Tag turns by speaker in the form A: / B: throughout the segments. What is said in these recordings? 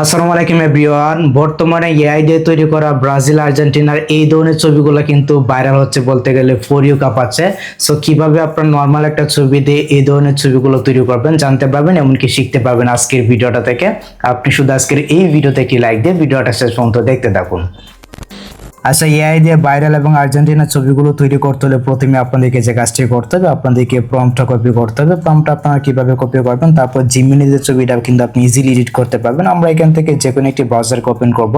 A: আসসালামু আলাইকুম এভরিওয়ান। বর্তমানে এআই দিয়ে তৈরি করা ব্রাজিল আর্জেন্টিনার এই ধরনের ছবিগুলো কিন্তু ভাইরাল হচ্ছে, বলতে গেলে ফর ইউ কাঁপাচ্ছে। সো কিভাবে আপনার নর্মাল একটা ছবি দিয়ে এই ধরনের ছবিগুলো তৈরি করবেন জানতে পারবেন, এমনকি শিখতে পারবেন আজকের ভিডিওটা থেকে। আপনি শুধু আজকের এই ভিডিওতে একটি লাইক দিয়ে ভিডিওটা শেষ পর্যন্ত দেখতে থাকুন। আচ্ছা, এআই দিয়ে ভাইরাল এবং আর্জেন্টিনার ছবিগুলো তৈরি করতে হলে প্রথমে আপনাদেরকে যে কাজটি করতে হবে, আপনাদেরকে প্রম্পটটা কপি করতে হবে। প্রম্পটটা আপনারা কিভাবে কপি করবেন, তারপর জিমিনিতে ছবিটা কিন্তু আপনি ইজিলি এডিট করতে পারবেন। আমরা এখান থেকে যে কোনো একটি ব্রাউজারকে ওপেন করব।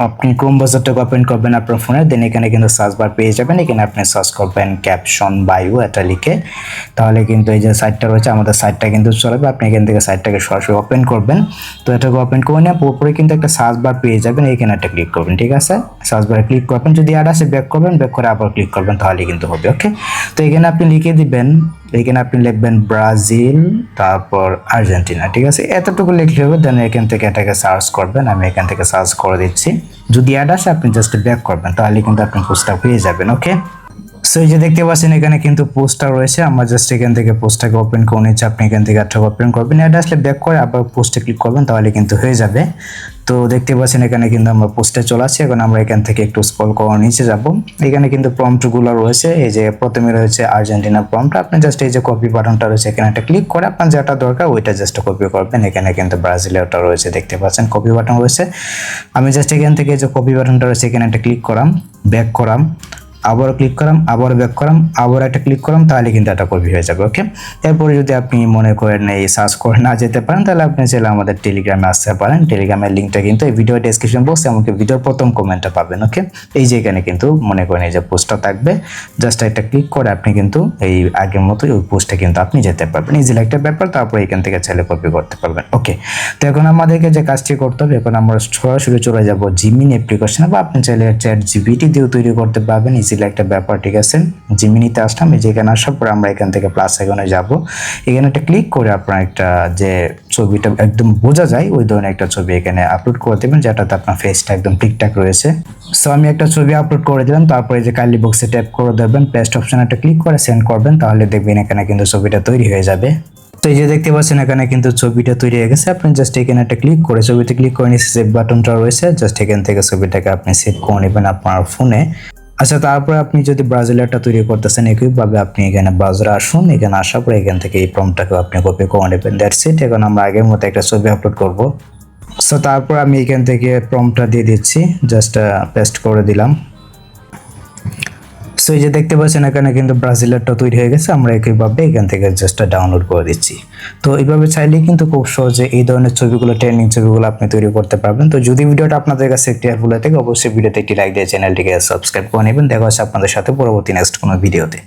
A: আপনি ক্রোম ব্রাউজারটাকে ওপেন করবেন আপনার ফোনে, দেন এখানে কিন্তু সার্চ বার পেয়ে যাবেন। এখানে আপনি সার্চ করবেন ক্যাপশন বায়ু এটা লিখে, তাহলে কিন্তু এই যে সাইটটা রয়েছে আমাদের সাইটটা কিন্তু চলবে। আপনি এখান থেকে সাইটটাকে সরাসরি ওপেন করবেন। তো এটাকে ওপেন করে নিয়ে উপরে কিন্তু একটা সার্চ বার পেয়ে যাবেন, এখানে একটা ক্লিক করবেন। ঠিক আছে, সার্চ বারে ক্লিক করবেন, যদি অ্যাড আসে ব্যাক করবেন, ব্যাক করে আবার ক্লিক করবেন, তাহলে কিন্তু হবে। ওকে, তো এখানে আপনি লিখে দিবেন, এখানে আপনি লিখবেন ব্রাজিল তারপর আর্জেন্টিনা। ঠিক আছে, এতটুকু লিখলে হবে। দেন এখান থেকে এটাকে সার্চ করবেন, আমি এখান থেকে সার্চ করে দিচ্ছি। যদি অ্যাড আসে আপনি জাস্ট ব্যাক করবেন, তাহলে কিন্তু আপনি পোস্টটা পেয়ে যাবেন। ওকে, সো এই যে দেখতে পাচ্ছেন এখানে কিন্তু পোস্টটা রয়েছে। আমরা জাস্ট এখান থেকে পোস্টটাকে ওপেন করে নিচ্ছি। আপনি এখান থেকে একটা ওপেন করবেন, অ্যাড আসলে ব্যাক করে আবার পোস্টে ক্লিক করবেন, তাহলে কিন্তু হয়ে যাবে। তো দেখতে পাচ্ছেন এখানে কিন্তু আমরা পোস্টে চলে আসছি। এখন আমরা এখান থেকে একটু স্ক্রল করে নিচে যাব। এখানে কিন্তু প্রম্পটগুলো রয়েছে। এই যে প্রথমে রয়েছে আর্জেন্টিনা প্রম্পট। আপনি জাস্ট এই যে কপি বাটনটা রয়েছে এখানে একটা ক্লিক করে আপনার যেটা দরকার ওইটা জাস্ট কপি করবেন। এখানে কিন্তু ব্রাজিলেরটা রয়েছে, দেখতে পাচ্ছেন কপি বাটন রয়েছে। আমি জাস্ট এখান থেকে যে কপি বাটনটা রয়েছে এখানে একটা ক্লিক করাম, ব্যাক করাম, আবার ক্লিক করাম, আবার ব্যাক করাম, আবার একটা ক্লিক করাম, তাহলে কিন্তু এটা কপি হয়ে যাবে। ওকে, এরপরে যদি আপনি মনে করেন এই সার্চ করে না যেতে পারেন, তাহলে আপনি চাইলে আমাদের টেলিগ্রামে আসতে পারেন। টেলিগ্রামের লিঙ্কটা কিন্তু এই ভিডিও ডেসক্রিপশন বক্সে, এমনকি ভিডিওর প্রথম কমেন্টটা পাবেন। ওকে, এই যে এখানে কিন্তু মনে করেন এই যে পোস্টটা থাকবে, জাস্ট একটা ক্লিক করে আপনি কিন্তু এই আগের মতোই ওই পোস্টে কিন্তু আপনি যেতে পারবেন। ইজিলি একটা ব্যাপার, তারপর এখান থেকে চাইলে কপি করতে পারবেন। ওকে, তো এখন আমাদেরকে যে কাজটি করতে হবে, এখন আমরা সরাসরি চলে যাব জিমিনি অ্যাপ্লিকেশনে, বা আপনি চাইলে চ্যাট জিপিটি দিয়েও তৈরি করতে পারবেন। ইজিলি একটা ব্যাপার। ঠিক আছে, জিমিনিতে আসলাম, এই যে এখানে আসার পর আমরা এখান থেকে প্লাস আইকনে যাব। এখানে একটা ক্লিক করে আপনার একটা যে ছবিটা একদম বোঝা যায় ওই ধরনের একটা ছবি এখানে আপলোড করে দেবেন, যেটাতে আপনার ফেসটা একদম ঠিকঠাক রয়েছে। সো আমি একটা ছবি আপলোড করে দিলাম, তারপরে যে কার্লি বক্সে ট্যাপ করে দেবেন, পেস্ট অপশনে একটা ক্লিক করে সেন্ড করবেন, তাহলে দেখবেন এখানে কিন্তু ছবিটা তৈরি হয়ে যাবে। তো এই যে দেখতে পাচ্ছেন এখানে কিন্তু ছবিটা তৈরি হয়ে গেছে। আপনি জাস্ট এখানে একটা ক্লিক করে ছবিতে ক্লিক করে নিয়ে সেভ বাটনটা রয়েছে, জাস্ট এখান থেকে ছবিটাকে আপনি সেভ করে নেবেন আপনার ফোনে। আচ্ছা, তারপরে আপনি যদি ব্রাউজারটা তৈরি করতেছেন একইভাবে আপনি এখানে ব্রাউজারে আসুন। এখানে আসার পরে এখান থেকে এই প্রম্পটটাকে আপনি কপি করে নেবেন। That's it. এখন আমরা আগের মতো একটা ছবি আপলোড করব। সো তারপর আমি এখান থেকে প্রম্পটটা দিয়ে দিচ্ছি, জাস্ট পেস্ট করে দিলাম। সো এই যে দেখতে পাচ্ছেন এখানে কিন্তু ব্রাজিলেরটা তৈরি হয়ে গেছে। আমরা একইভাবে এখান থেকে জাস্ট ডাউনলোড করে দিচ্ছি। তো এইভাবে চাইলে কিন্তু খুব সহজে এই ধরনের ছবিগুলো, ট্রেন্ডিং ছবিগুলো আপনি তৈরি করতে পারবেন। তো যদি ভিডিওটা আপনাদের কাছে একটি হেল্পফুল হয়ে থাকে, অবশ্যই ভিডিওতে একটি লাইক দিয়ে চ্যানেলটিকে সাবস্ক্রাইব করে নেবেন। দেখা হচ্ছে আপনাদের সাথে পরবর্তী নেক্সট কোনো ভিডিওতে।